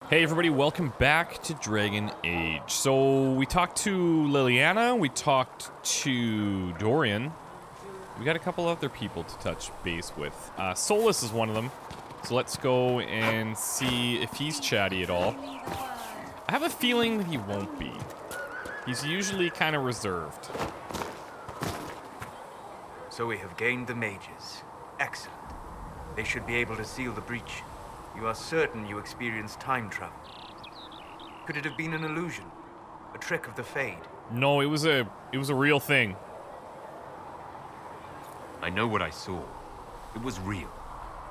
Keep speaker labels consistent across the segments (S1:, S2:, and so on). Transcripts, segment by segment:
S1: Hey everybody, welcome back to Dragon Age. So we talked to Liliana, we talked to Dorian. We got a couple other people to touch base with. Solus is one of them. So let's go and see if he's chatty at all. I have a feeling that he won't be. He's usually kind of reserved.
S2: So we have gained the mages. Excellent. They should be able to seal the breach. You are certain you experienced time travel? Could it have been an illusion? A trick of the Fade?
S1: No, it was a real thing.
S3: I know what I saw. It was real.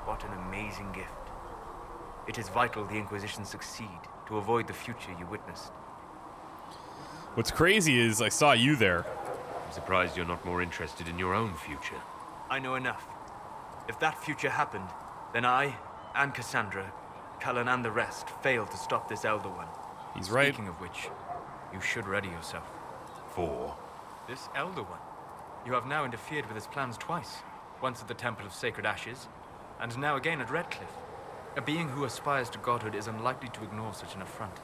S2: What an amazing gift. It is vital the Inquisition succeed to avoid the future you witnessed.
S1: What's crazy is I saw you there.
S3: I'm surprised you're not more interested in your own future.
S2: I know enough. If that future happened, then I, and Cassandra, Cullen and the rest failed to stop this Elder One.
S1: He's right.
S2: Speaking of which, you should ready yourself.
S3: For?
S2: This Elder One. You have now interfered with his plans twice. Once at the Temple of Sacred Ashes, and now again at Redcliffe. A being who aspires to godhood is unlikely to ignore such an affront.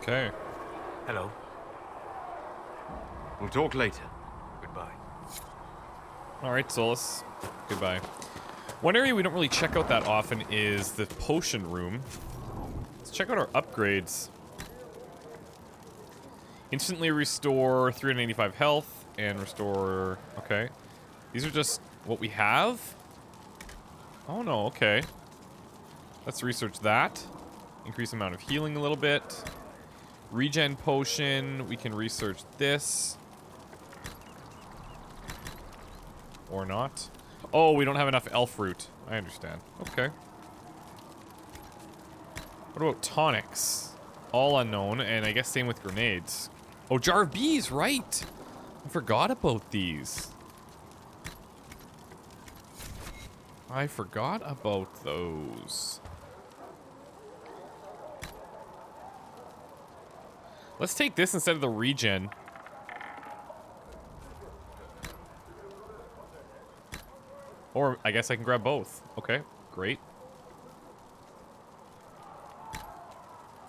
S1: Okay.
S2: Hello.
S3: We'll talk later.
S2: Goodbye.
S1: Alright, Solus. Goodbye. One area we don't really check out that often is the potion room. Let's check out our upgrades. Instantly restore 385 health and restore... Okay. These are just what we have? Oh no, okay. Let's research that. Increase amount of healing a little bit. Regen potion. We can research this. Or not. Oh, we don't have enough elf root. I understand. Okay. What about tonics? All unknown, and I guess same with grenades. Oh, jar of bees, right! I forgot about these. I forgot about those. Let's take this instead of the regen. Or I guess I can grab both. Okay, great.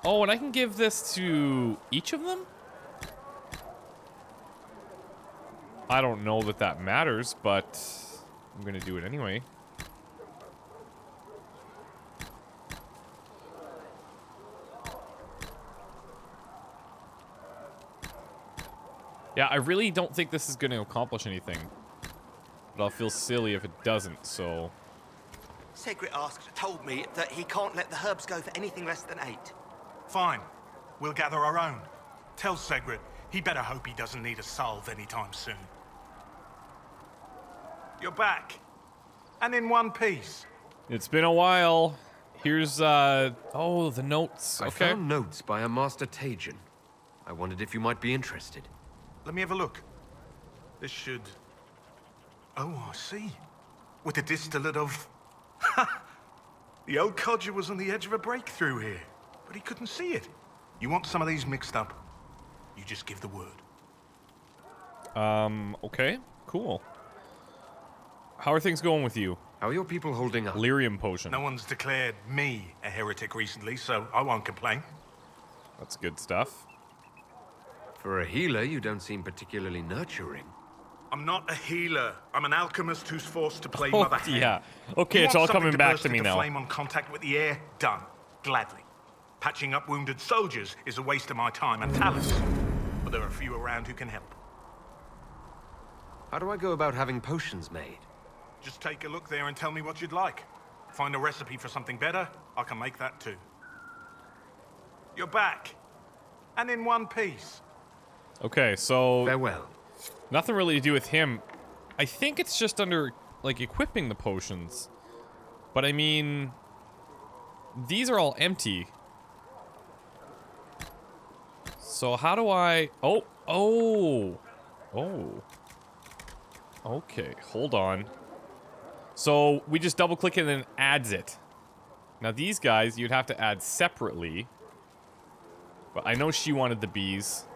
S1: Oh, and I can give this to each of them? I don't know that that matters, but I'm gonna do it anyway. Yeah, I really don't think this is gonna accomplish anything. But I'll feel silly if it doesn't, so...
S4: Segrit told me that he can't let the herbs go for anything less than 8.
S5: Fine. We'll gather our own. Tell Segrit he better hope he doesn't need a salve anytime soon. You're back. And in one piece.
S1: It's been a while. Here's, oh, the notes.
S3: I
S1: Okay.
S3: found notes by a Master Tajan. I wondered if you might be interested.
S5: Let me have a look. This should... Oh, I see. With the distillate of... Ha! The old codger was on the edge of a breakthrough here, but he couldn't see it. You want some of these mixed up? You just give the word.
S1: Okay. Cool. How are things going with you?
S3: How are your people holding up?
S1: Lyrium potion.
S5: No one's declared me a heretic recently, so I won't complain.
S1: That's good stuff.
S3: For a healer, you don't seem particularly nurturing.
S5: I'm not a healer. I'm an alchemist who's forced to play
S1: Oh,
S5: Mother Hand.
S1: yeah. Okay,
S5: You
S1: it's
S5: want
S1: all
S5: something
S1: coming back
S5: burst
S1: to me
S5: into
S1: now.
S5: Flame on contact with the air? Done. Gladly. Patching up wounded soldiers is a waste of my time and talents. But there are a few around who can help.
S3: How do I go about having potions made?
S5: Just take a look there and tell me what you'd like. Find a recipe for something better, I can make that too. You're back. And in one piece.
S1: Okay, so...
S3: Farewell.
S1: Nothing really to do with him. I think it's just under, like, equipping the potions. But I mean... These are all empty. So how do I... Oh! Oh! Oh. Okay, hold on. So we just double click it and then it adds it. Now these guys, you'd have to add separately. But I know she wanted the bees.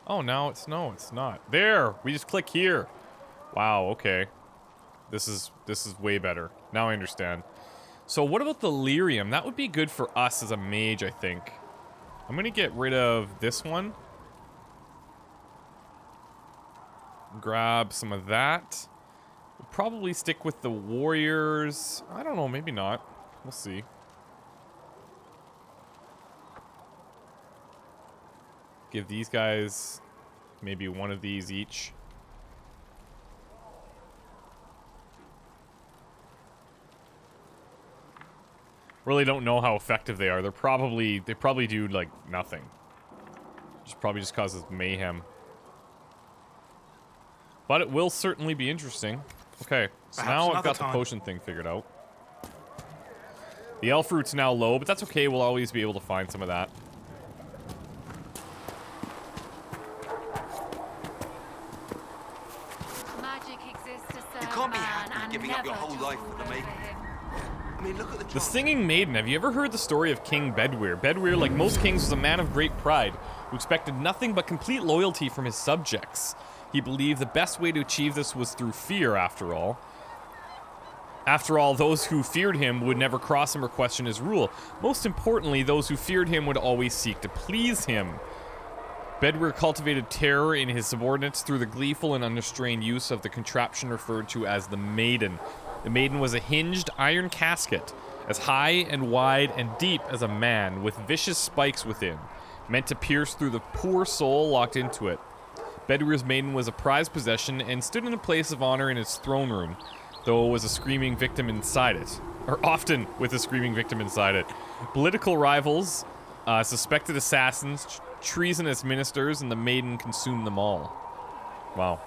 S1: Oh, now it's... No, it's not. There! We just click here. Wow, okay. This is way better. Now I understand. So what about the lyrium? That would be good for us as a mage, I think. I'm gonna get rid of this one. Grab some of that. We'll probably stick with the warriors. I don't know, maybe not. We'll see. Give these guys maybe one of these each. Really don't know how effective they are. They probably do like nothing. Which probably just causes mayhem. But it will certainly be interesting. Okay, so
S5: Perhaps
S1: now I've got
S5: another
S1: the
S5: time.
S1: potion thing figured out. The elf root's now low, but that's okay. We'll always be able to find some of that.
S6: Magic exists to serve
S4: You can't be
S6: man
S4: happy
S6: and
S4: giving up your
S6: never
S4: whole
S6: to
S4: life for the
S6: rule
S4: maiden.
S6: over him.
S4: I mean, look at the
S1: The
S4: charm.
S1: Singing Maiden. Have you ever heard the story of King Bedwear? Bedwear, like most kings, was a man of great pride who expected nothing but complete loyalty from his subjects. He believed the best way to achieve this was through fear, after all. After all, those who feared him would never cross him or question his rule. Most importantly, those who feared him would always seek to please him. Bedwear cultivated terror in his subordinates through the gleeful and unrestrained use of the contraption referred to as the Maiden. The Maiden was a hinged iron casket, as high and wide and deep as a man, with vicious spikes within, meant to pierce through the poor soul locked into it. Bedwear's Maiden was a prized possession and stood in a place of honor in his throne room, though it was a screaming victim inside it. Or often with a screaming victim inside it. Political rivals, suspected assassins, treasonous ministers, and the Maiden consumed them all. Wow.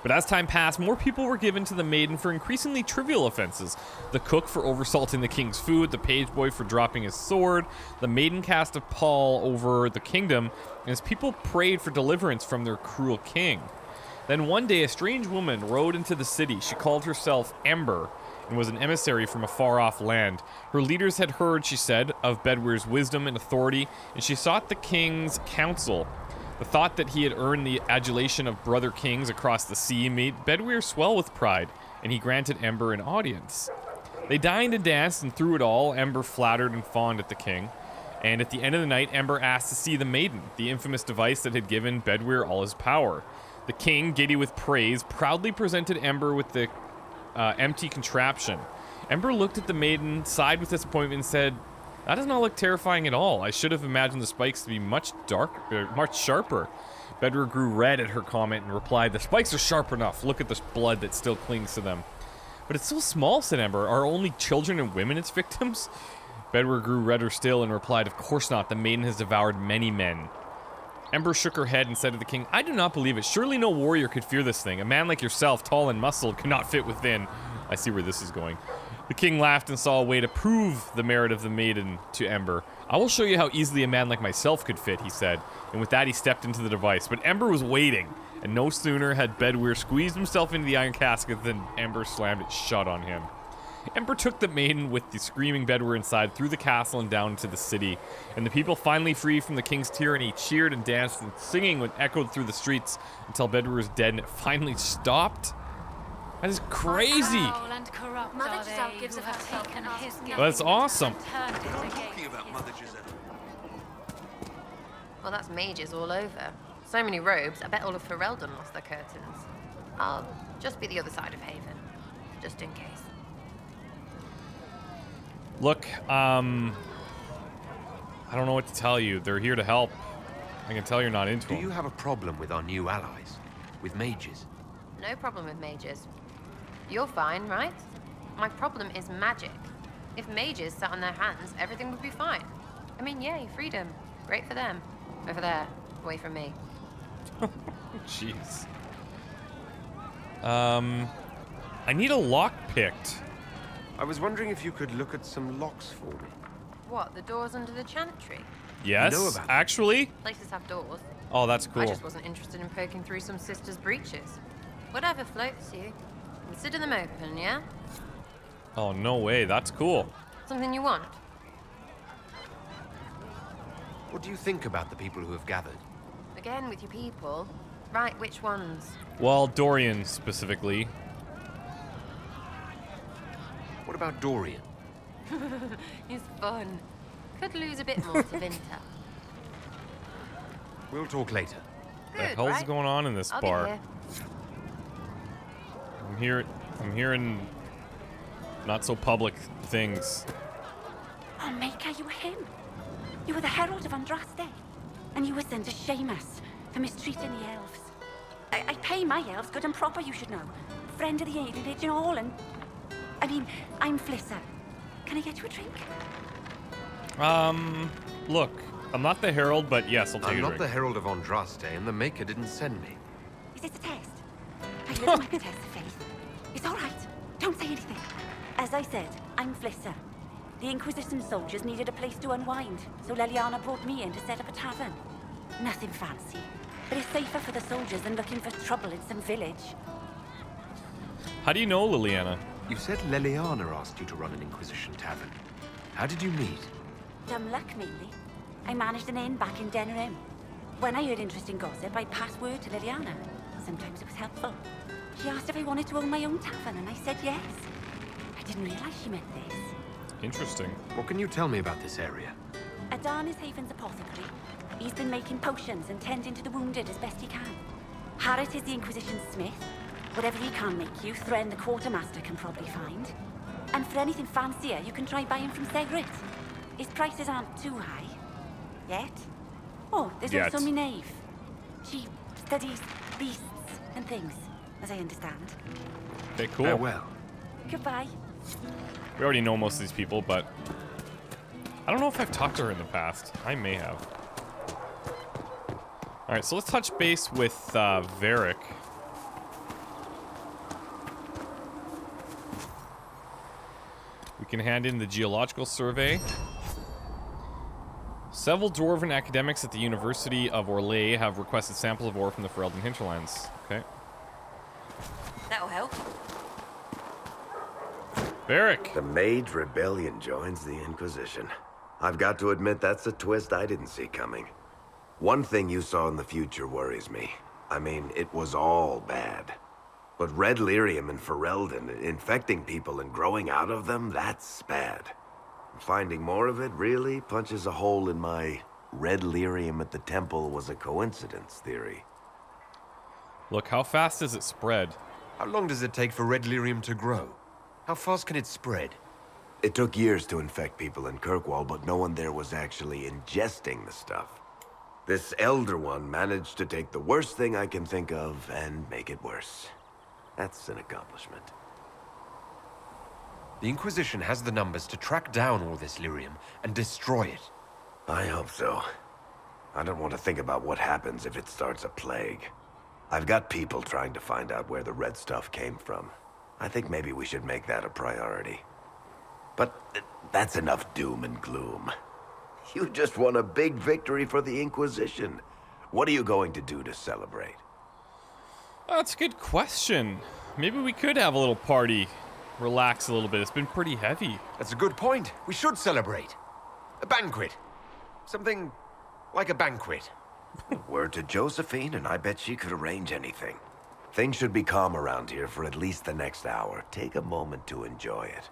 S1: But as time passed, more people were given to the Maiden for increasingly trivial offenses. The cook for oversalting the king's food, the page boy for dropping his sword. The Maiden cast a pall over the kingdom as people prayed for deliverance from their cruel king. Then one day, a strange woman rode into the city. She called herself Ember and was an emissary from a far-off land. Her leaders had heard, she said, of Bedwear's wisdom and authority, and she sought the king's counsel. The thought that he had earned the adulation of brother kings across the sea made Bedwear swell with pride, and he granted Ember an audience. They dined and danced, and through it all, Ember flattered and fawned at the king. And at the end of the night, Ember asked to see the Maiden, the infamous device that had given Bedwear all his power. The king, giddy with praise, proudly presented Ember with the empty contraption. Ember looked at the Maiden, sighed with disappointment, and said, "That does not look terrifying at all. I should have imagined the spikes to be much sharper." Bedwear grew red at her comment and replied, "The spikes are sharp enough. Look at the blood that still clings to them." "But it's so small," said Ember. "Are only children and women its victims?" Bedwear grew redder still and replied, "Of course not. The Maiden has devoured many men." Ember shook her head and said to the king, "I do not believe it. Surely no warrior could fear this thing. A man like yourself, tall and muscled, could not fit within." I see where this is going. The king laughed and saw a way to prove the merit of the Maiden to Ember. "I will show you how easily a man like myself could fit," he said. And with that, he stepped into the device. But Ember was waiting, and no sooner had Bedwear squeezed himself into the iron casket than Ember slammed it shut on him. Ember took the Maiden with the screaming Bedwear inside through the castle and down into the city, and the people, finally free from the king's tyranny, cheered and danced, and singing echoed through the streets until Bedwear was dead and it finally stopped. That is crazy.
S6: Mother Giselle gives of herself and his gift.
S1: That's awesome.
S4: Talking about Mother Giselle.
S7: Well, that's mages all over. So many robes, I bet all of Ferelden lost their curtains. I'll just be the other side of Haven, just in case.
S1: Look, I don't know what to tell you. They're here to help. I can tell you're not into
S3: Do
S1: them.
S3: you have a problem with our new allies? With mages?
S7: No problem with mages. You're fine, right? My problem is magic. If mages sat on their hands, everything would be fine. I mean, yay, freedom. Great for them. Over there, away from me.
S1: Jeez. I need a lock picked.
S3: I was wondering if you could look at some locks for me.
S7: What, the doors under the chantry?
S1: Yes,
S3: know about that?
S1: actually.
S7: Places have doors.
S1: Oh, that's
S7: I
S1: cool.
S7: just wasn't interested in poking through some sister's breeches. Whatever floats you. Consider them open, yeah?
S1: Oh, no way. That's cool.
S7: Something you want?
S3: What do you think about the people who have gathered?
S7: Again, with your people. Right, which ones?
S1: Well, Dorian specifically.
S3: What about Dorian?
S7: He's fun. Could lose a bit more to Vinter.
S3: We'll talk later.
S1: The
S7: Good,
S1: hell's
S7: right?
S1: going on in this
S7: I'll
S1: bar?
S7: be here.
S1: I'm hearing not so public things.
S8: Oh, Maker, you were him. You were the Herald of Andraste. And you were sent to shame us for mistreating the elves. I pay my elves good and proper, you should know. Friend of the alienage and all, and... I mean, I'm Flisser. Can I get you a drink?
S1: Look, I'm not the Herald, but yes, I'll take
S3: I'm
S1: a
S3: not
S1: drink.
S3: the Herald of Andraste, and the Maker didn't send me.
S8: Is this a test? I live my test of faith. It's all right. Don't say anything. As I said, I'm Flisser. The Inquisition soldiers needed a place to unwind, so Leliana brought me in to set up a tavern. Nothing fancy, but it's safer for the soldiers than looking for trouble in some village.
S1: How do you know Liliana?
S3: You said Leliana asked you to run an Inquisition tavern. How did you meet?
S8: Dumb luck, mainly. I managed an inn back in Denerim. When I heard interesting gossip, I'd pass word to Liliana. Sometimes it was helpful. She asked if I wanted to own my own tavern, and I said yes. I didn't realize she meant this.
S1: Interesting.
S3: What can you tell me about this area?
S8: Adan is Haven's apothecary. He's been making potions and tending to the wounded as best he can. Harrit is the Inquisition's smith. Whatever he can't make you, Thren the quartermaster can probably find. And for anything fancier, you can try buying from Segrit. His prices aren't too high. Yet. Oh, there's
S1: Yet.
S8: also Minave. She studies beasts and things, as I understand.
S1: Okay, cool.
S3: Farewell.
S8: Goodbye.
S1: We already know most of these people, but I don't know if I've talked to her in the past. I may have. Alright, so let's touch base with Varric. We can hand in the geological survey. Several dwarven academics at the University of Orlais have requested samples of ore from the Ferelden Hinterlands. Okay.
S8: That'll help.
S1: Varric!
S9: The Mage Rebellion joins the Inquisition. I've got to admit that's a twist I didn't see coming. One thing you saw in the future worries me. I mean, it was all bad. But red lyrium in Ferelden, infecting people and growing out of them, that's bad. Finding more of it really punches a hole in my red lyrium at the temple was a coincidence theory.
S1: Look, how fast does it spread?
S3: How long does it take for red lyrium to grow? How fast can it spread?
S9: It took years to infect people in Kirkwall, but no one there was actually ingesting the stuff. This Elder One managed to take the worst thing I can think of and make it worse. That's an accomplishment.
S3: The Inquisition has the numbers to track down all this lyrium and destroy it.
S9: I hope so. I don't want to think about what happens if it starts a plague. I've got people trying to find out where the red stuff came from. I think maybe we should make that a priority. But that's enough doom and gloom. You just won a big victory for the Inquisition. What are you going to do to celebrate?
S1: That's a good question. Maybe we could have a little party. Relax a little bit. It's been pretty heavy.
S3: That's a good point. We should celebrate. A banquet. Something like a banquet.
S9: Word to Josephine, and I bet she could arrange anything. Things should be calm around here for at least the next hour. Take a moment to enjoy it.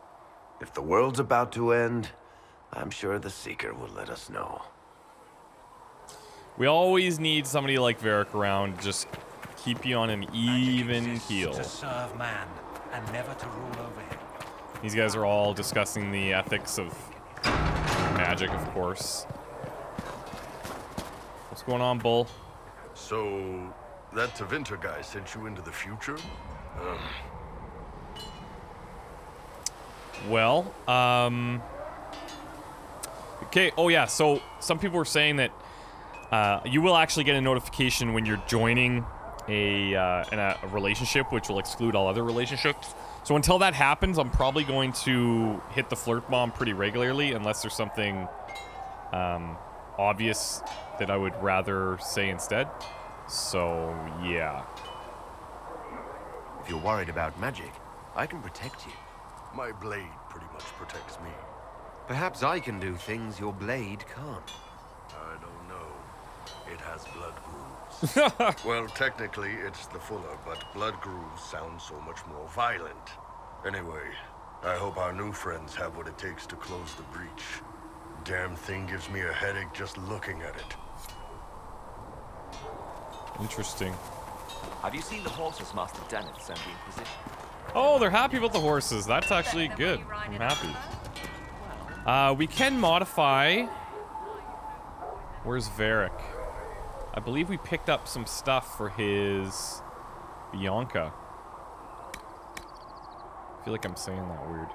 S9: If the world's about to end, I'm sure the Seeker will let us know.
S1: We always need somebody like Varric around. Just keep you on an even keel.
S10: To serve man and never to rule over him.
S1: These guys are all discussing the ethics of magic, of course. What's going on, Bull?
S11: So, that Tevinter guy sent you into the future?
S1: Well, okay, oh yeah, so some people were saying that you will actually get a notification when you're joining a relationship, which will exclude all other relationships. So until that happens, I'm probably going to hit the flirt bomb pretty regularly, unless there's something obvious that I would rather say instead. So, yeah.
S3: If you're worried about magic, I can protect you.
S11: My blade pretty much protects me.
S3: Perhaps I can do things your blade can't.
S11: I don't know. It has blood grooves. Well, technically, it's the Fuller, but blood grooves sound so much more violent. Anyway, I hope our new friends have what it takes to close the breach. Damn thing gives me a headache just looking at it.
S1: Interesting.
S12: Have you seen the horses Master Dennis and the Inquisition?
S1: Oh, they're happy about the horses. That's actually good. I'm happy. We can modify. Where's Varric? I believe we picked up some stuff for his Bianca. I feel like I'm saying that weird.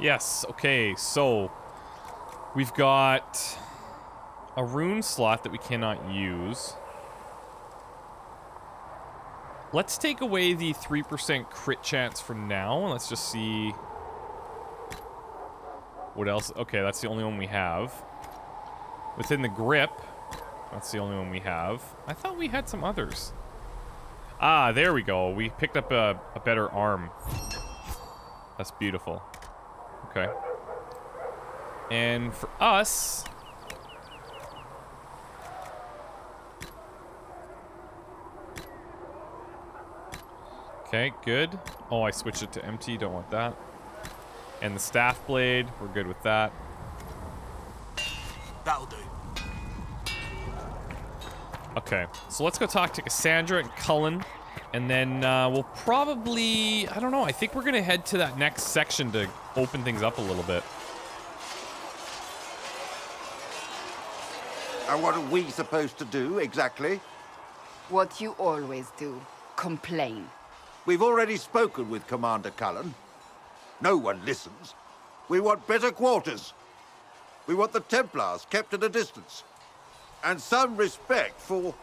S1: Yes, okay, so we've got a rune slot that we cannot use. Let's take away the 3% crit chance for now, and let's just see what else. Okay, that's the only one we have. Within the grip, that's the only one we have. I thought we had some others. Ah, there we go. We picked up a better arm. That's beautiful. Okay. And for us, okay, good. Oh, I switched it to empty. Don't want that. And the staff blade, we're good with that.
S4: That'll do.
S1: Okay, so let's go talk to Cassandra and Cullen, and then we'll probably, I don't know, I think we're gonna head to that next section to open things up a little bit.
S13: And what are we supposed to do, exactly?
S14: What you always do. Complain.
S13: We've already spoken with Commander Cullen. No one listens. We want better quarters. We want the Templars kept at a distance. And some respect for...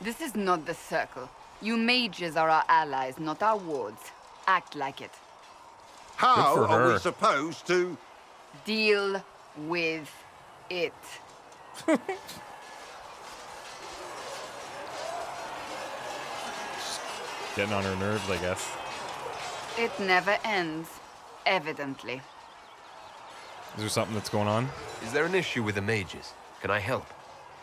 S14: This is not the Circle. You mages are our allies, not our wards. Act like it.
S13: How are we supposed to...
S14: Deal with it.
S1: Getting on her nerves, I guess.
S14: It never ends, evidently.
S1: Is there something that's going on?
S3: Is there an issue with the mages? Can I help?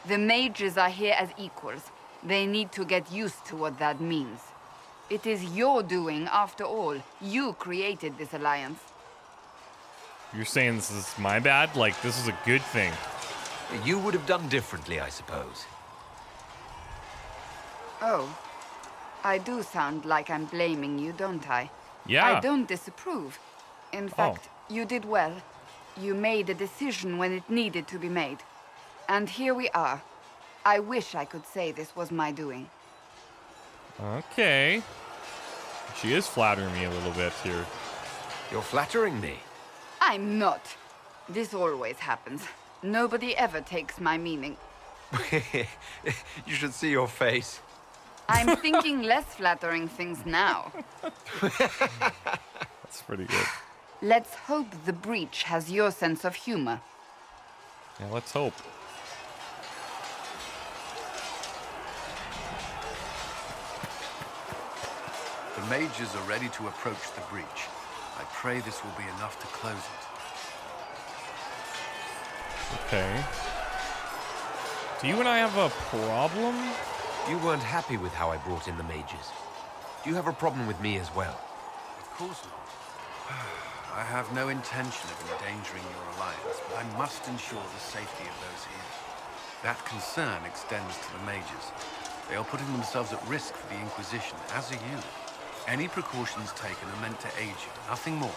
S14: The mages are here as equals. They need to get used to what that means. It is your doing, after all. You created this alliance.
S1: You're saying this is my bad? Like, this is a good thing.
S3: You would have done differently, I suppose.
S14: Oh. I do sound like I'm blaming you, don't I?
S1: Yeah.
S14: I don't disapprove. In fact, you did well. You made a decision when it needed to be made. And here we are. I wish I could say this was my doing.
S1: Okay. She is flattering me a little bit here.
S3: You're flattering me.
S14: I'm not. This always happens. Nobody ever takes my meaning.
S3: You should see your face.
S14: I'm thinking less flattering things now.
S1: That's pretty good.
S14: Let's hope the breach has your sense of humor.
S1: Yeah, let's hope.
S15: The mages are ready to approach the breach. I pray this will be enough to close it.
S1: Okay. Do you and I have a problem?
S3: You weren't happy with how I brought in the mages. Do you have a problem with me as well?
S15: Of course not. I have no intention of endangering your alliance, but I must ensure the safety of those here. That concern extends to the mages. They are putting themselves at risk for the Inquisition, as are you. Any precautions taken are meant to aid you, nothing more.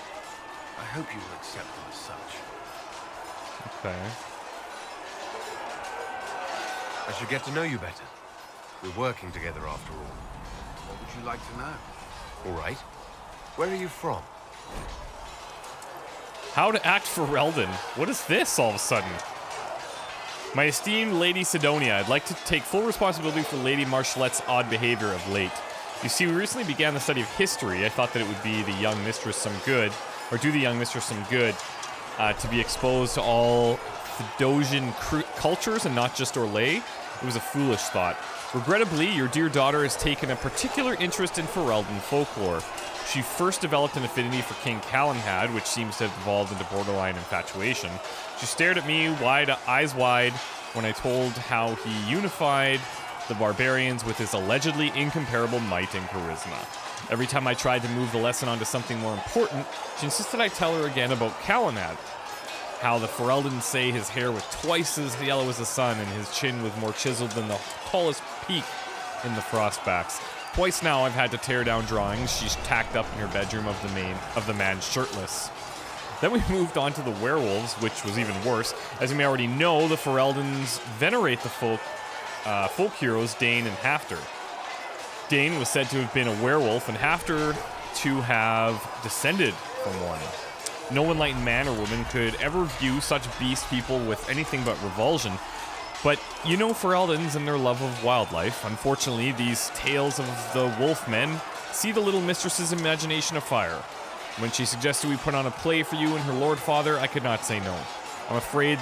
S15: I hope you will accept them as such.
S1: Okay.
S3: I should get to know you better. We're working together after all.
S15: What would you like to know?
S3: All right. Where are you from?
S1: How to act for Reldon. What is this all of a sudden? My esteemed Lady Sidonia, I'd like to take full responsibility for Lady Marchelette's odd behavior of late. You see, we recently began the study of history. I thought that it would be the young mistress some good, or do the young mistress some good, to be exposed to all Thedosian cultures and not just Orlais. It was a foolish thought. Regrettably, your dear daughter has taken a particular interest in Ferelden folklore. She first developed an affinity for King Calenhad, which seems to have evolved into borderline infatuation. She stared at me eyes wide when I told how he unified the barbarians with his allegedly incomparable might and charisma. Every time I tried to move the lesson onto something more important, she insisted I tell her again about Calenad. How the Fereldans say his hair was twice as yellow as the sun and his chin was more chiseled than the tallest peak in the Frostbacks. Twice now I've had to tear down drawings she's tacked up in her bedroom of the man shirtless. Then we moved on to the werewolves, which was even worse. As you may already know, the Fereldans venerate the folk heroes Dane and Hafter. Dane was said to have been a werewolf and Hafter to have descended from one. No enlightened man or woman could ever view such beast people with anything but revulsion. But you know Fereldans and their love of wildlife. Unfortunately, these tales of the wolf men see the little mistress's imagination afire. When she suggested we put on a play for you and her lord father, I could not say no. I'm afraid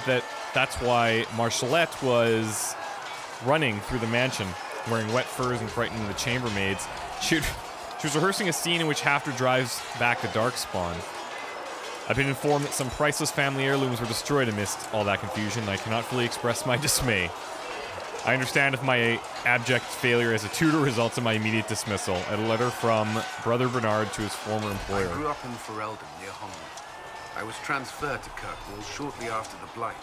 S1: that's why Marchelette was running through the mansion, wearing wet furs and frightening the chambermaids. She was rehearsing a scene in which Hafter drives back the Darkspawn. I've been informed that some priceless family heirlooms were destroyed amidst all that confusion, and I cannot fully express my dismay. I understand if my abject failure as a tutor results in my immediate dismissal. A letter from Brother Bernard to his former employer.
S15: I grew up in Ferelden, near Holland. I was transferred to Kirkwall shortly after the Blight.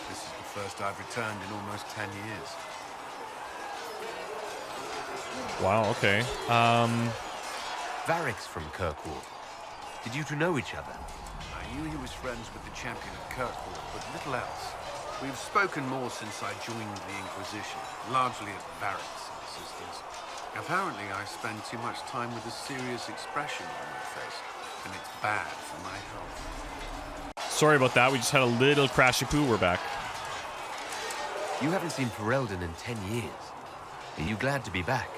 S15: This is the first I've returned in almost 10 years.
S1: Wow, okay.
S3: Varric's from Kirkwall. Did you two know each other?
S15: I knew he was friends with the champion of Kirkwall, but little else. We've spoken more since I joined the Inquisition, largely at Varric's insistence. Apparently, I spend too much time with a serious expression on my face, and it's bad for my health.
S1: Sorry about that, we just had a little crashy poo, we're back.
S3: You haven't seen Ferelden in 10 years. Are you glad to be back?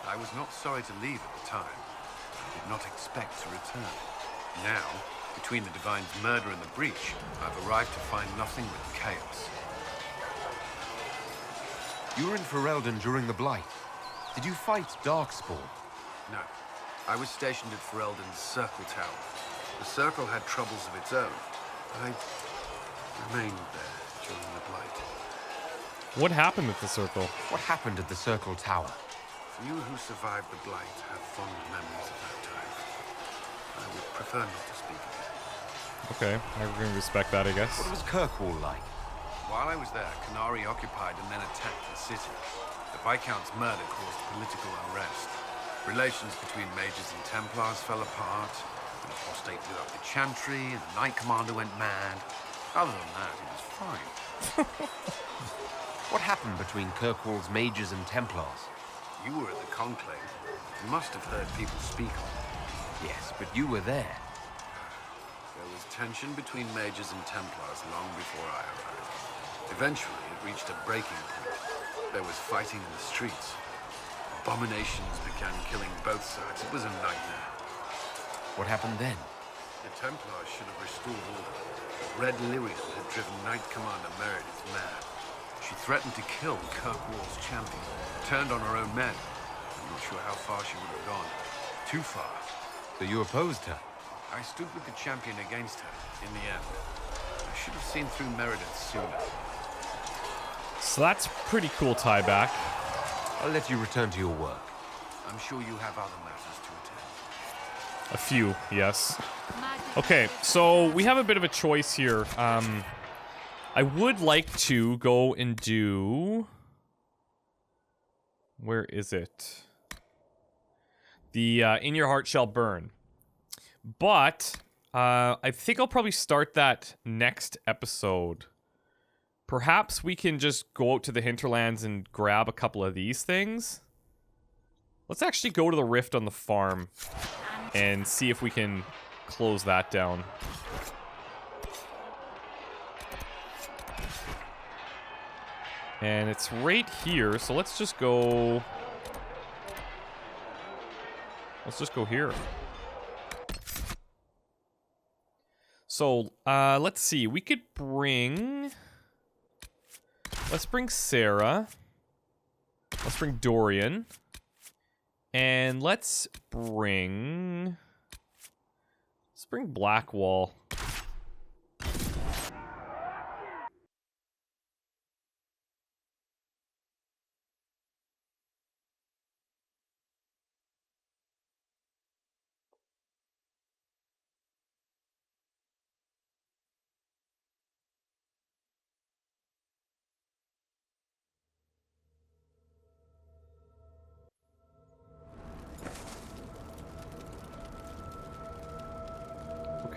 S15: I was not sorry to leave at the time. I did not expect to return. Now, between the Divine's murder and the breach, I've arrived to find nothing but chaos.
S3: You were in Ferelden during the Blight. Did you fight Darkspawn?
S15: No. I was stationed at Ferelden's Circle Tower. The Circle had troubles of its own. I remained there during the Blight.
S1: What happened at the Circle?
S3: What happened at the Circle Tower?
S15: You who survived the Blight have fond memories of that time. I would prefer not to speak of it.
S1: Okay, I'm going to respect that, I guess.
S3: What was Kirkwall like?
S15: While I was there, Canary occupied and then attacked the city. The Viscount's murder caused political unrest. Relations between mages and Templars fell apart. An apostate blew up the chantry, and the Knight Commander went mad. Other than that, it was fine.
S3: What happened between Kirkwall's mages and Templars?
S15: You were at the Conclave. You must have heard people speak of it.
S3: Yes, but you were there.
S15: There was tension between mages and Templars long before I arrived. Eventually, it reached a breaking point. There was fighting in the streets. Abominations began killing both sides. It was a nightmare.
S3: What happened then?
S15: The Templars should have restored order. Red Lyrian had driven Knight Commander Meredith mad. She threatened to kill Kirkwall's champion, turned on her own men. I'm not sure how far she would have gone. Too far.
S3: So you opposed her?
S15: I stood with the champion against her, in the end. I should have seen through Meredith sooner.
S1: So that's pretty cool tie back.
S3: I'll let you return to your work.
S15: I'm sure you have other matters to attend.
S1: A few, yes. Okay, so we have a bit of a choice here. I would like to go and do... Where is it? The In Your Heart Shall Burn. But I think I'll probably start that next episode. Perhaps we can just go out to the Hinterlands and grab a couple of these things. Let's actually go to the rift on the farm and see if we can close that down. And it's right here, so let's just go... Let's just go here. So, let's see. We could bring... Let's bring Sarah. Let's bring Dorian. And let's bring... Let's bring Blackwall.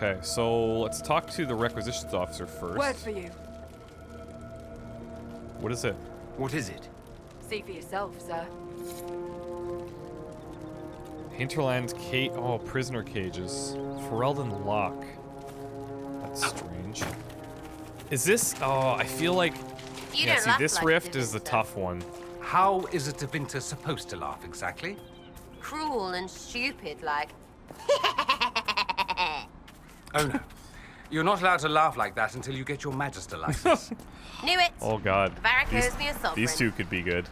S1: Okay, so let's talk to the requisitions officer first.
S14: Word for you.
S1: What is it?
S3: What is it?
S14: See for yourself, sir.
S1: Hinterlands prisoner cages. Ferelden Lock. That's strange. Is this... Oh, I feel like...
S7: You
S1: yeah,
S7: don't
S1: see,
S7: laugh
S1: this
S7: like
S1: rift
S7: this,
S1: is the
S7: sir.
S1: tough one.
S10: How is a Tevinter supposed to laugh exactly?
S7: Cruel and stupid, like.
S10: Oh no. You're not allowed to laugh like that until you get your Magister license.
S7: Knew it.
S1: Oh god.
S7: Varric owes me a sovereign.
S1: These two could be good.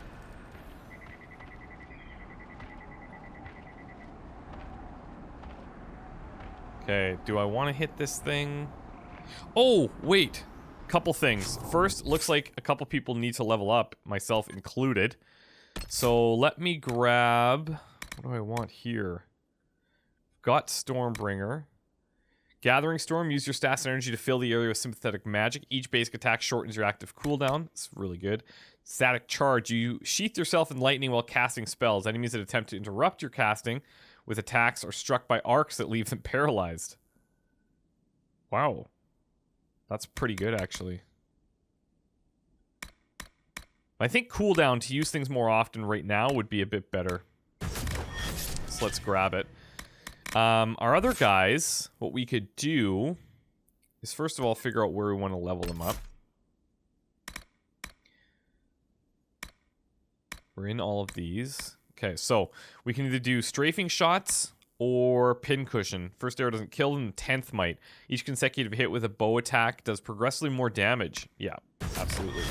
S1: Okay, do I want to hit this thing? Oh, wait. Couple things. First, looks like a couple people need to level up, myself included. So let me grab... What do I want here? Got Stormbringer. Gathering Storm, use your stats and energy to fill the area with sympathetic magic. Each basic attack shortens your active cooldown. It's really good. Static Charge, you sheath yourself in lightning while casting spells. Enemies that attempt to interrupt your casting with attacks are struck by arcs that leave them paralyzed. Wow. That's pretty good, actually. I think cooldown to use things more often right now would be a bit better. So let's grab it. Our other guys, what we could do is first of all figure out where we want to level them up. We're in all of these. Okay, so we can either do strafing shots or pincushion. First arrow doesn't kill them, 10th might. Each consecutive hit with a bow attack does progressively more damage. Yeah, absolutely.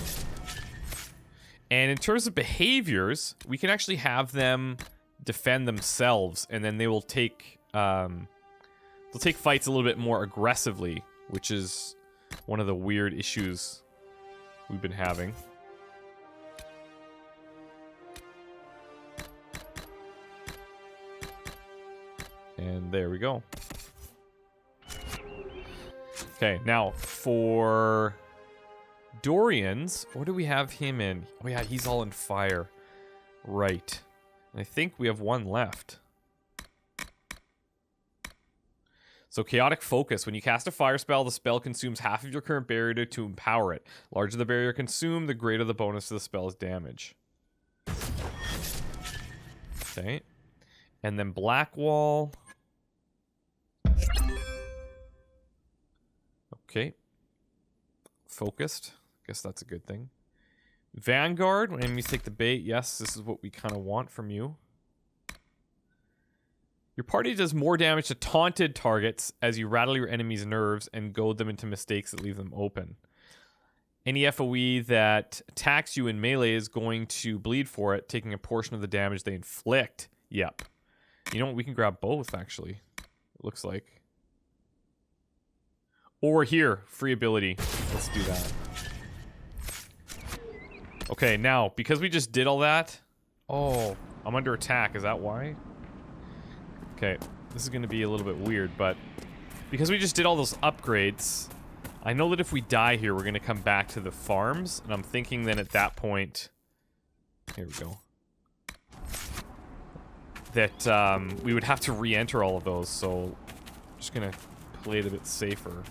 S1: And in terms of behaviors, we can actually have them defend themselves, and then they will take they'll take fights a little bit more aggressively, which is one of the weird issues we've been having. And there we go. Okay, now for Dorian's, what do we have him in? Oh yeah, he's all in fire. Right. And I think we have one left. So Chaotic Focus. When you cast a fire spell, the spell consumes half of your current barrier to empower it. The larger the barrier consumed, the greater the bonus to the spell's damage. Okay. And then Black Wall. Okay. Focused. Guess that's a good thing. Vanguard. When enemies take the bait. Yes, this is what we kind of want from you. Your party does more damage to taunted targets as you rattle your enemies' nerves and goad them into mistakes that leave them open. Any FOE that attacks you in melee is going to bleed for it, taking a portion of the damage they inflict. Yep. You know what? We can grab both, actually. It looks like. Or here, free ability. Let's do that. Okay, now, because we just did all that... Oh, I'm under attack. Is that why? Okay, this is going to be a little bit weird, but... Because we just did all those upgrades, I know that if we die here, we're going to come back to the farms, and I'm thinking then at that point... Here we go. That we would have to re-enter all of those, so... I'm just going to play it a bit safer.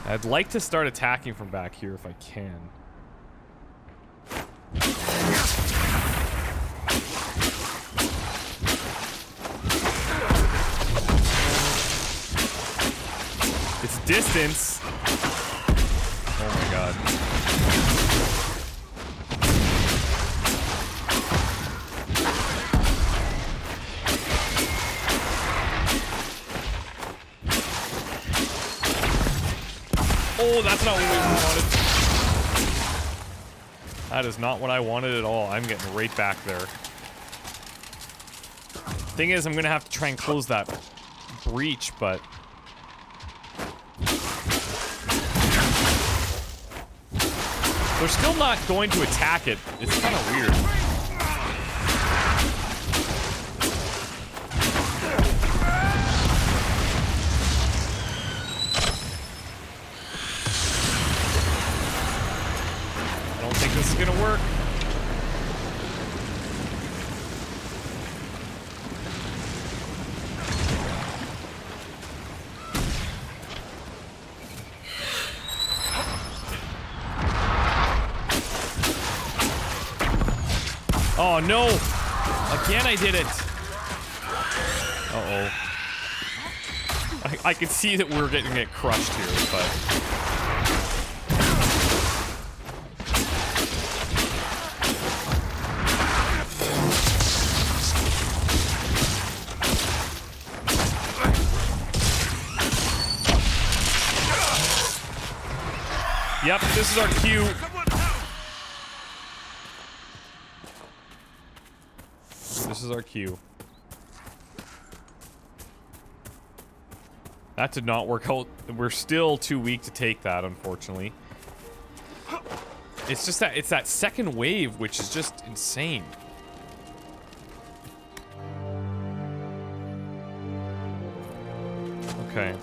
S1: I'd like to start attacking from back here if I can. It's distance. Oh my god. Oh, that's not what we wanted. That is not what I wanted at all. I'm getting right back there. Thing is, I'm gonna have to try and close that breach, but... They're still not going to attack it. It's kind of weird. I don't think this is gonna work. Oh, no! Again, I did it! Uh-oh. I could see that we're getting it crushed here, but... Yep, this is our cue. This is our cue. That did not work out. We're still too weak to take that, unfortunately. It's just that it's that second wave, which is just insane. Okay.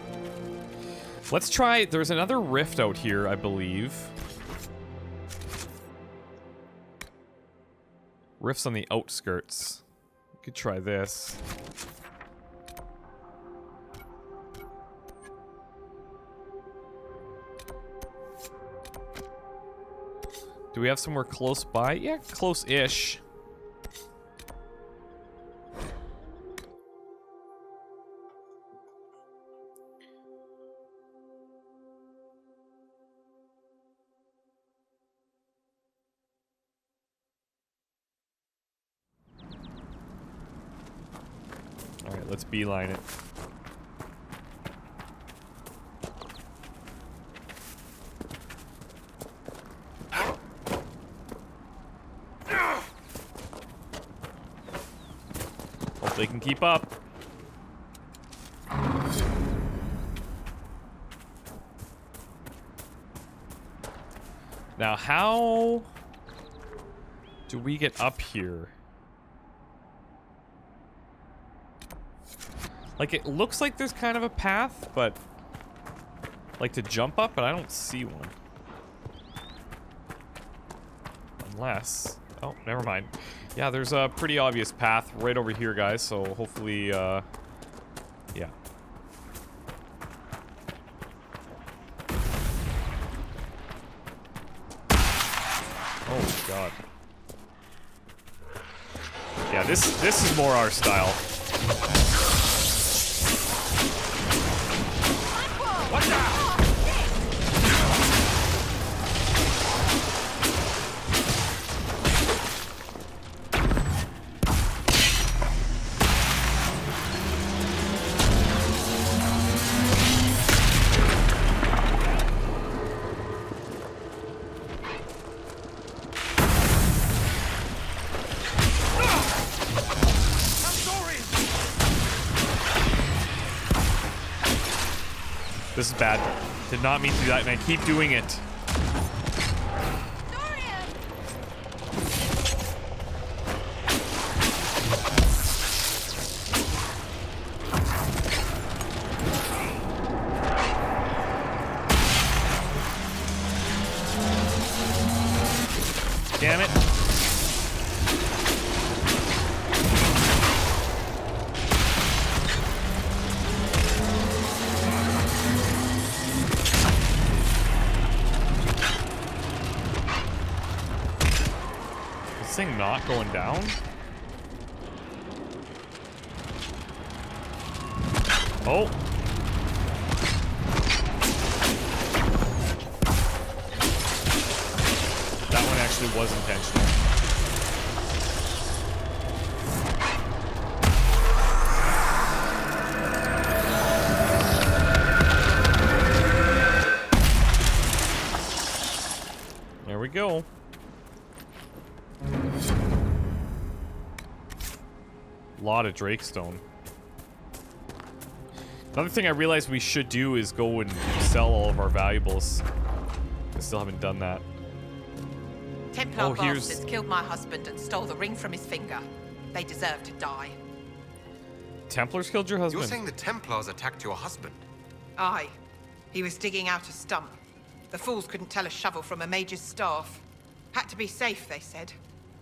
S1: Let's try, there's another rift out here, I believe. Rifts on the outskirts. We could try this. Do we have somewhere close by? Yeah, close-ish. Alright, let's beeline it. Hope they can keep up. Now, how do we get up here? Like, it looks like there's kind of a path, but... like, to jump up, but I don't see one. Unless... oh, never mind. Yeah, there's a pretty obvious path right over here, guys, so hopefully, yeah. Oh, God. Yeah, this is more our style.
S6: Watch out!
S1: This is bad. Did not mean to do that, and I keep doing it. Damn it. Thing not going down? Oh. That one actually was intentional. There we go. Lot of Drakestone. Another thing I realized we should do is go and sell all of our valuables. I still haven't done that.
S16: Templar bastards killed my husband and stole the ring from his finger. They deserve to die.
S1: Templars killed your husband?
S15: You're saying the Templars attacked your husband?
S16: Aye. He was digging out a stump. The fools couldn't tell a shovel from a mage's staff. Had to be safe, they said.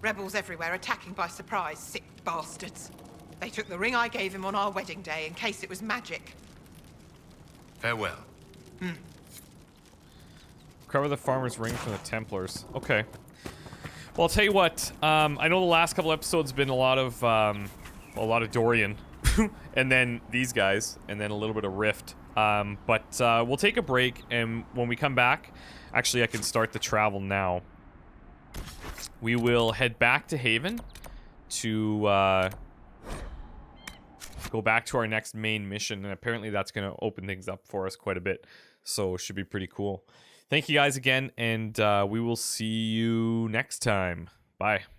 S16: Rebels everywhere attacking by surprise, sick bastards. They took the ring I gave him on our wedding day in case it was magic.
S15: Farewell.
S1: Recover the farmer's ring from the Templars. Okay. Well, I'll tell you what. I know the last couple episodes have been a lot of Dorian, and then these guys, and then a little bit of Rift. But we'll take a break, and when we come back, actually, I can start the travel now. We will head back to Haven to go back to our next main mission, and apparently that's going to open things up for us quite a bit, so it should be pretty cool. Thank you guys again, and we will see you next time. Bye.